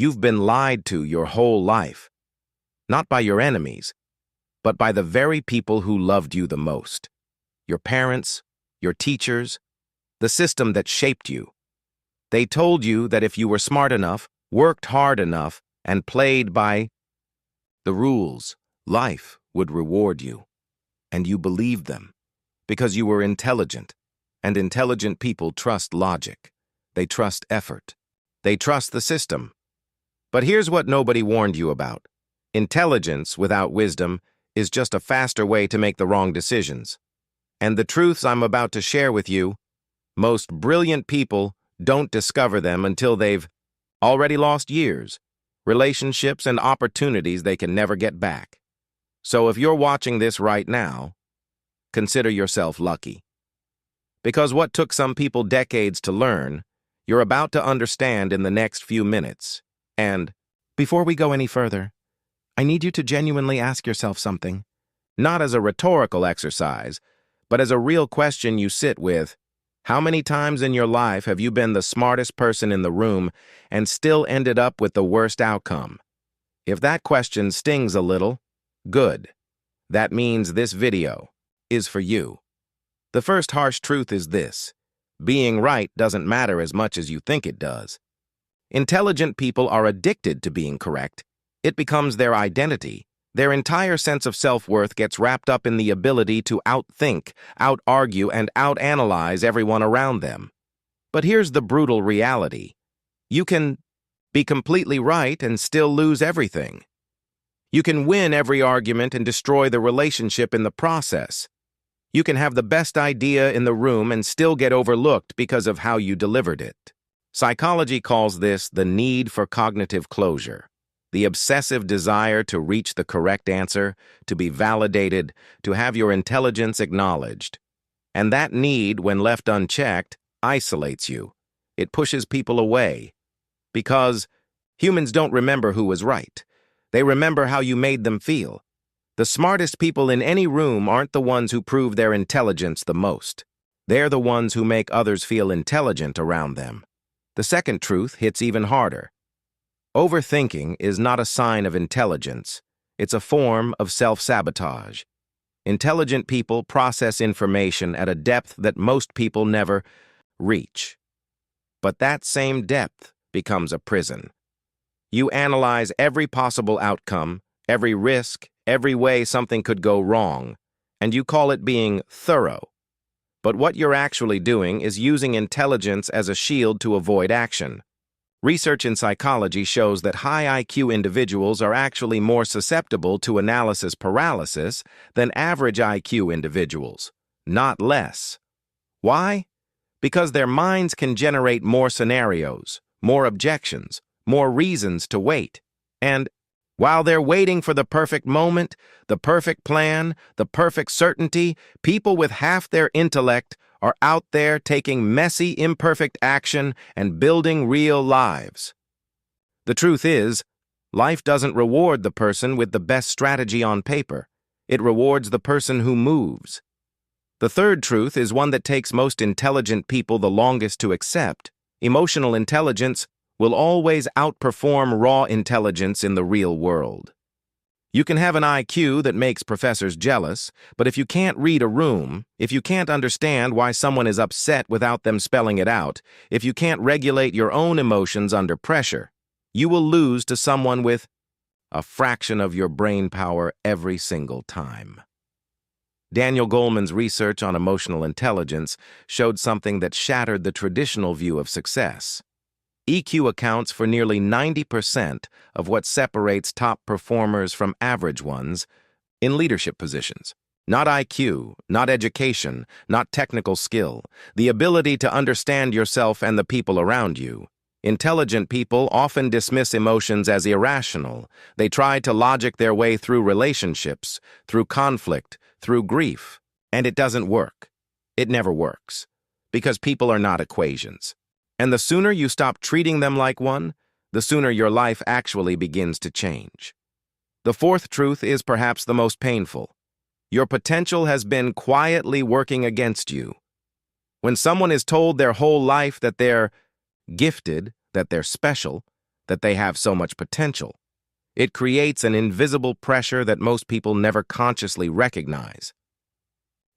You've been lied to your whole life, not by your enemies, but by the very people who loved you the most. Your parents, your teachers, the system that shaped you. They told you that if you were smart enough, worked hard enough, and played by the rules, life would reward you. And you believed them, because you were intelligent, and intelligent people trust logic. They trust effort. They trust the system. But here's what nobody warned you about. Intelligence without wisdom is just a faster way to make the wrong decisions. And the truths I'm about to share with you, most brilliant people don't discover them until they've already lost years, relationships, and opportunities they can never get back. So if you're watching this right now, consider yourself lucky. Because what took some people decades to learn, you're about to understand in the next few minutes. And before we go any further, I need you to genuinely ask yourself something, not as a rhetorical exercise, but as a real question you sit with. How many times in your life have you been the smartest person in the room and still ended up with the worst outcome? If that question stings a little, good. That means this video is for you. The first harsh truth is this: being right doesn't matter as much as you think it does. Intelligent people are addicted to being correct. It becomes their identity. Their entire sense of self-worth gets wrapped up in the ability to outthink, out-argue, and out-analyze everyone around them. But here's the brutal reality. You can be completely right and still lose everything. You can win every argument and destroy the relationship in the process. You can have the best idea in the room and still get overlooked because of how you delivered it. Psychology calls this the need for cognitive closure, the obsessive desire to reach the correct answer, to be validated, to have your intelligence acknowledged. And that need, when left unchecked, isolates you. It pushes people away. Because humans don't remember who was right. They remember how you made them feel. The smartest people in any room aren't the ones who prove their intelligence the most. They're the ones who make others feel intelligent around them. The second truth hits even harder. Overthinking is not a sign of intelligence. It's a form of self-sabotage. Intelligent people process information at a depth that most people never reach. But that same depth becomes a prison. You analyze every possible outcome, every risk, every way something could go wrong, and you call it being thorough. But what you're actually doing is using intelligence as a shield to avoid action. Research in psychology shows that high IQ individuals are actually more susceptible to analysis paralysis than average IQ individuals, not less. Why? Because their minds can generate more scenarios, more objections, more reasons to wait. And while they're waiting for the perfect moment, the perfect plan, the perfect certainty, people with half their intellect are out there taking messy, imperfect action and building real lives. The truth is, life doesn't reward the person with the best strategy on paper. It rewards the person who moves. The third truth is one that takes most intelligent people the longest to accept. Emotional intelligence will always outperform raw intelligence in the real world. You can have an IQ that makes professors jealous, but if you can't read a room, if you can't understand why someone is upset without them spelling it out, if you can't regulate your own emotions under pressure, you will lose to someone with a fraction of your brain power every single time. Daniel Goleman's research on emotional intelligence showed something that shattered the traditional view of success. EQ accounts for nearly 90% of what separates top performers from average ones in leadership positions. Not IQ, not education, not technical skill, the ability to understand yourself and the people around you. Intelligent people often dismiss emotions as irrational. They try to logic their way through relationships, through conflict, through grief. And it doesn't work. It never works. Because people are not equations. And the sooner you stop treating them like one, the sooner your life actually begins to change. The fourth truth is perhaps the most painful. Your potential has been quietly working against you. When someone is told their whole life that they're gifted, that they're special, that they have so much potential. It creates an invisible pressure that most people never consciously recognize.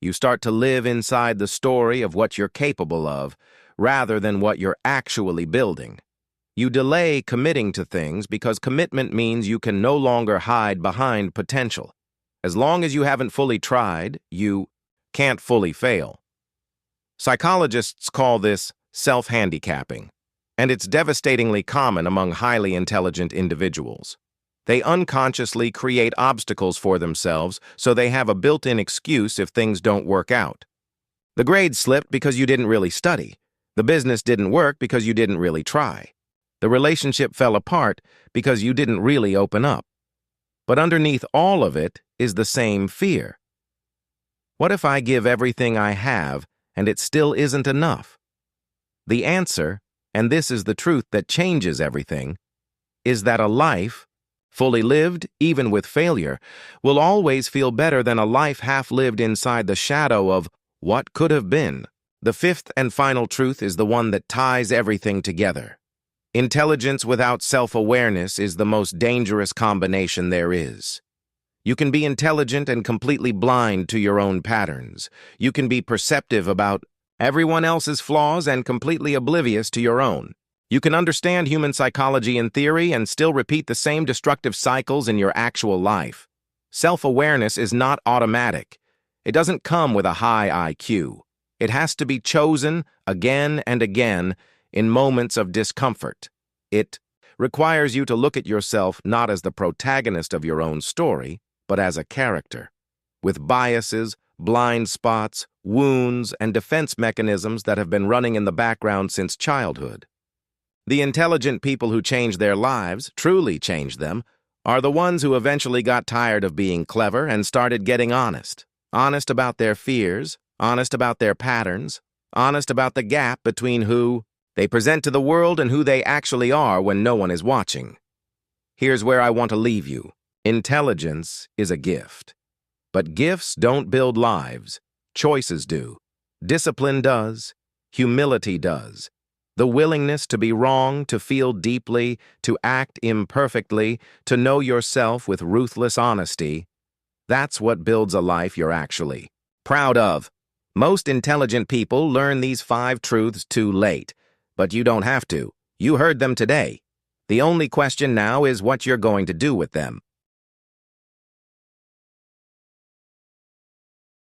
You start to live inside the story of what you're capable of, rather than what you're actually building. You delay committing to things because commitment means you can no longer hide behind potential. As long as you haven't fully tried, you can't fully fail. Psychologists call this self-handicapping, and it's devastatingly common among highly intelligent individuals. They unconsciously create obstacles for themselves so they have a built-in excuse if things don't work out. The grades slipped because you didn't really study. The business didn't work because you didn't really try. The relationship fell apart because you didn't really open up. But underneath all of it is the same fear. What if I give everything I have and it still isn't enough? The answer, and this is the truth that changes everything, is that a life, fully lived, even with failure, will always feel better than a life half-lived inside the shadow of what could have been. The fifth and final truth is the one that ties everything together. Intelligence without self-awareness is the most dangerous combination there is. You can be intelligent and completely blind to your own patterns. You can be perceptive about everyone else's flaws and completely oblivious to your own. You can understand human psychology in theory and still repeat the same destructive cycles in your actual life. Self-awareness is not automatic. It doesn't come with a high IQ. It has to be chosen again and again in moments of discomfort. It requires you to look at yourself not as the protagonist of your own story, but as a character, with biases, blind spots, wounds, and defense mechanisms that have been running in the background since childhood. The intelligent people who change their lives, truly change them, are the ones who eventually got tired of being clever and started getting honest. Honest about their fears, honest about their patterns, honest about the gap between who they present to the world and who they actually are when no one is watching. Here's where I want to leave you. Intelligence is a gift. But gifts don't build lives. Choices do. Discipline does. Humility does. The willingness to be wrong, to feel deeply, to act imperfectly, to know yourself with ruthless honesty, that's what builds a life you're actually proud of. Most intelligent people learn these 5 truths too late. But you don't have to. You heard them today. The only question now is what you're going to do with them.